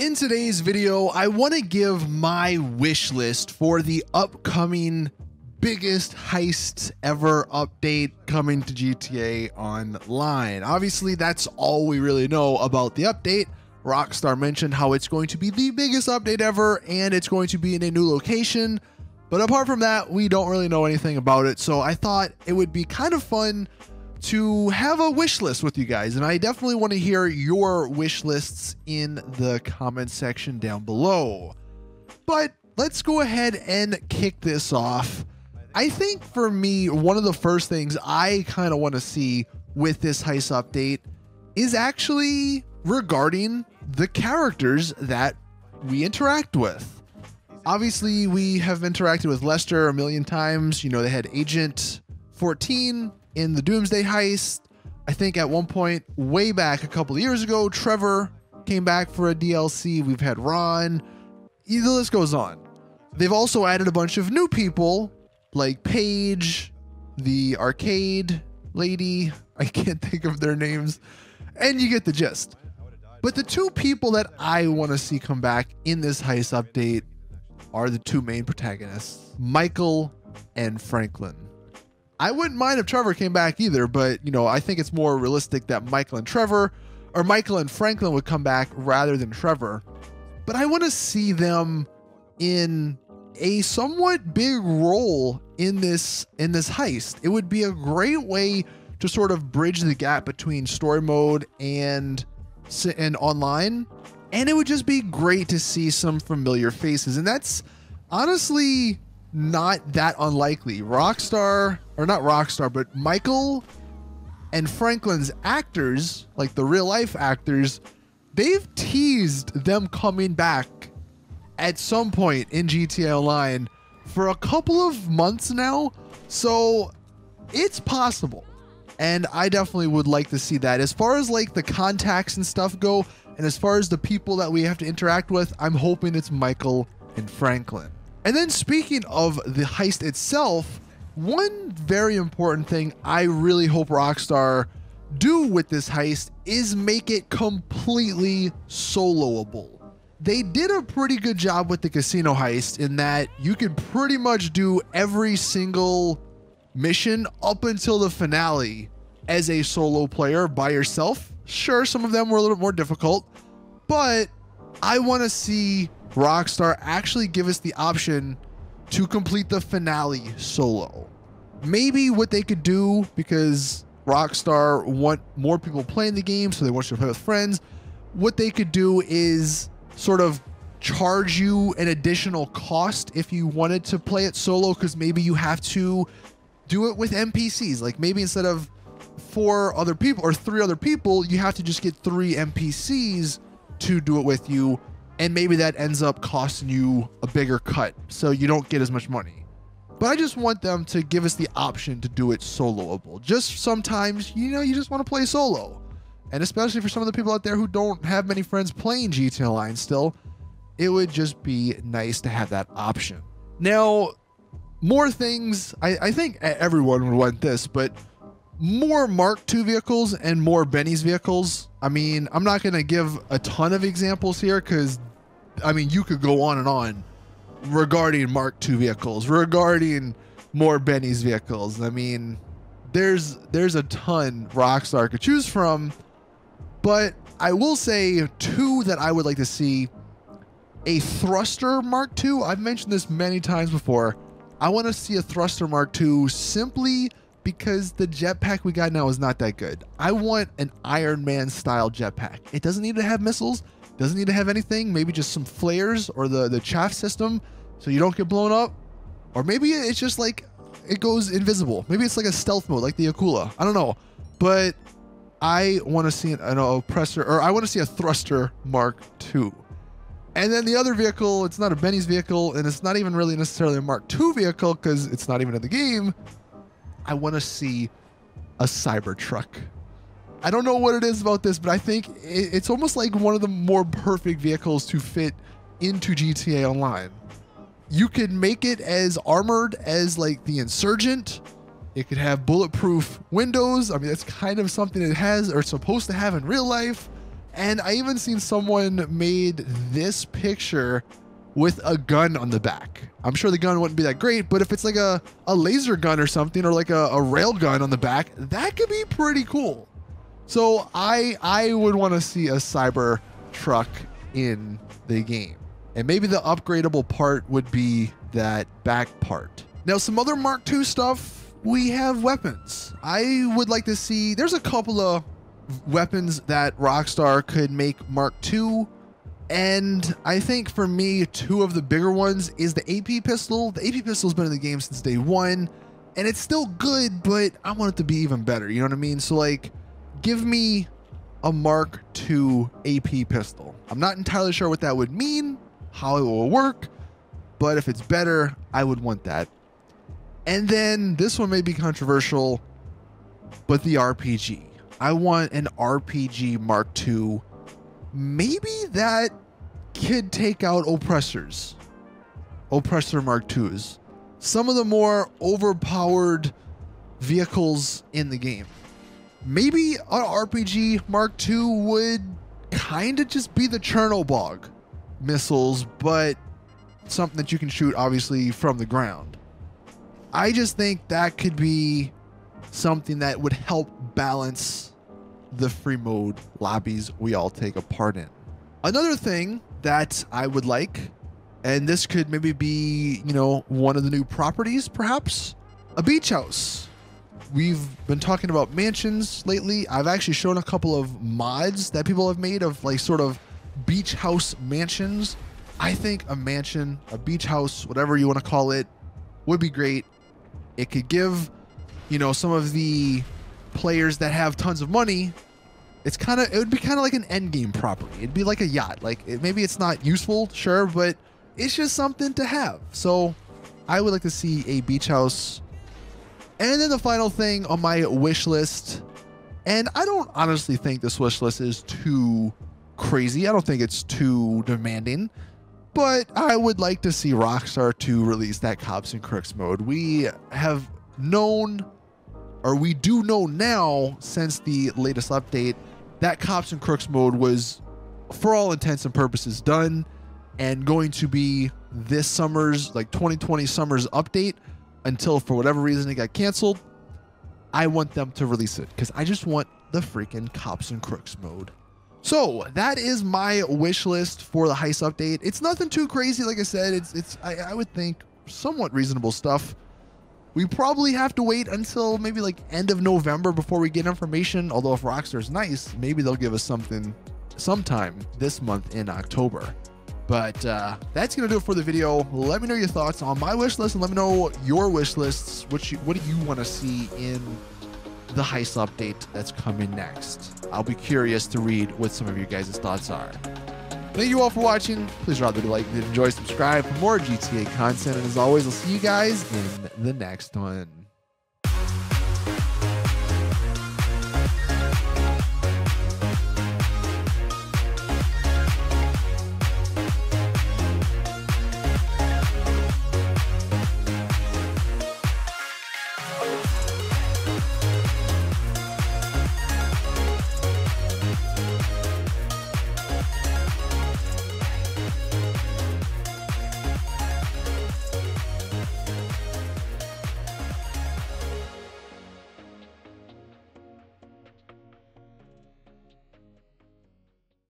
In today's video, I want to give my wish list for the upcoming biggest heist ever update coming to GTA Online. Obviously, that's all we really know about the update. Rockstar mentioned how it's going to be the biggest update ever and it's going to be in a new location. But apart from that, we don't really know anything about it. So I thought it would be kind of fun to have a wish list with you guys, and I definitely want to hear your wish lists in the comment section down below. But let's go ahead and kick this off. I think for me, one of the first things I kind of want to see with this heist update is actually regarding the characters that we interact with. Obviously, we have interacted with Lester a million times. You know, they had Agent 14 in the Doomsday heist. I think at one point way back a couple of years ago, Trevor came back for a DLC. We've had Ron. The list goes on. They've also added a bunch of new people like Paige, the arcade lady. I can't think of their names, and you get the gist. But the two people that I want to see come back in this heist update are the two main protagonists, Michael and Franklin. I wouldn't mind if Trevor came back either, but you know, I think it's more realistic that Michael and Franklin would come back rather than Trevor. But I want to see them in a somewhat big role in this heist. It would be a great way to sort of bridge the gap between story mode and online, and it would just be great to see some familiar faces, and that's honestly not that unlikely. But Michael and Franklin's actors, like the real life actors, they've teased them coming back at some point in GTA Online for a couple of months now. So it's possible. And I definitely would like to see that. As far as like the contacts and stuff go, and as far as the people that we have to interact with, I'm hoping it's Michael and Franklin. And then speaking of the heist itself, one very important thing I really hope Rockstar do with this heist is make it completely soloable. They did a pretty good job with the casino heist in that you could pretty much do every single mission up until the finale as a solo player by yourself. Sure, some of them were a little more difficult, but I want to see Rockstar actually give us the option to complete the finale solo. Maybe what they could do, because Rockstar want more people playing the game, so they want you to play with friends, what they could do is sort of charge you an additional cost if you wanted to play it solo, because maybe you have to do it with NPCs. Like maybe instead of 4 other people or 3 other people, you have to just get 3 NPCs to do it with you. And maybe that ends up costing you a bigger cut, so you don't get as much money. But I just want them to give us the option to do it soloable. Just sometimes, you know, you just want to play solo. And especially for some of the people out there who don't have many friends playing GTA Online still, it would just be nice to have that option. Now, more things, I think everyone would want this, but more Mark II vehicles and more Benny's vehicles. I mean, I'm not going to give a ton of examples here because, I mean, you could go on and on regarding Mark II vehicles, regarding more Benny's vehicles. I mean, there's a ton Rockstar could choose from, but I will say 2 that I would like to see. A thruster Mark II. I've mentioned this many times before. I want to see a thruster Mark II simply because the jetpack we got now is not that good. I want an Iron Man style jetpack. It doesn't need to have missiles, doesn't need to have anything, maybe just some flares or the chaff system so you don't get blown up. Or maybe it's just like it goes invisible. Maybe it's like a stealth mode like the Akula. I don't know. But I want to see an oppressor, or I want to see a thruster Mark II. And then the other vehicle, it's not a Benny's vehicle, and it's not even really necessarily a Mark II vehicle because it's not even in the game. I want to see a Cybertruck. I don't know what it is about this, but I think it's almost like one of the more perfect vehicles to fit into GTA Online. You could make it as armored as like the Insurgent. It could have bulletproof windows. I mean, that's kind of something it has or it's supposed to have in real life. And I even seen someone made this picture with a gun on the back. I'm sure the gun wouldn't be that great, but if it's like a laser gun or something, or like a rail gun on the back, that could be pretty cool. So I would want to see a cyber truck in the game. And maybe the upgradable part would be that back part. Now, some other Mark II stuff, we have weapons. I would like to see, there's a couple of weapons that Rockstar could make Mark II. And I think for me, two of the bigger ones is the AP pistol. The AP pistol's been in the game since day one, and it's still good, but I want it to be even better. You know what I mean? So like, give me a Mark II AP pistol. I'm not entirely sure what that would mean, how it will work, but if it's better, I would want that. And then this one may be controversial, but the RPG. I want an RPG Mark II. Maybe that could take out oppressors. Oppressor Mark IIs. Some of the more overpowered vehicles in the game. Maybe an RPG Mark II would kind of just be the Chernobog missiles, but something that you can shoot obviously from the ground. I just think that could be something that would help balance the free mode lobbies we all take a part in. Another thing that I would like, and this could maybe be, you know, one of the new properties, perhaps, a beach house. We've been talking about mansions lately. I've actually shown a couple of mods that people have made of like sort of beach house mansions. I think a mansion, a beach house, whatever you want to call it, would be great. It could give, you know, some of the players that have tons of money, it would be kind of like an end game property. It'd be like a yacht. Like maybe it's not useful, sure, but it's just something to have. So I would like to see a beach house. And then the final thing on my wish list, and I don't honestly think this wish list is too crazy. I don't think it's too demanding, but I would like to see Rockstar to release that Cops and Crooks mode. We have known, or we do know now since the latest update, that Cops and Crooks mode was, for all intents and purposes, done and going to be this summer's, like 2020 summer's update until for whatever reason it got canceled. I want them to release it because I just want the freaking Cops and Crooks mode. So that is my wish list for the Heist update. It's nothing too crazy. Like I said, I would think somewhat reasonable stuff. We probably have to wait until maybe like end of November before we get information. Although if Rockstar's nice, maybe they'll give us something sometime this month in October. But that's going to do it for the video. Let me know your thoughts on my wish list and let me know your wish lists. What do you want to see in the Heist update that's coming next? I'll be curious to read what some of you guys' thoughts are. Thank you all for watching. Please drop a like, enjoy, subscribe for more GTA content. And as always, I'll see you guys in the next one.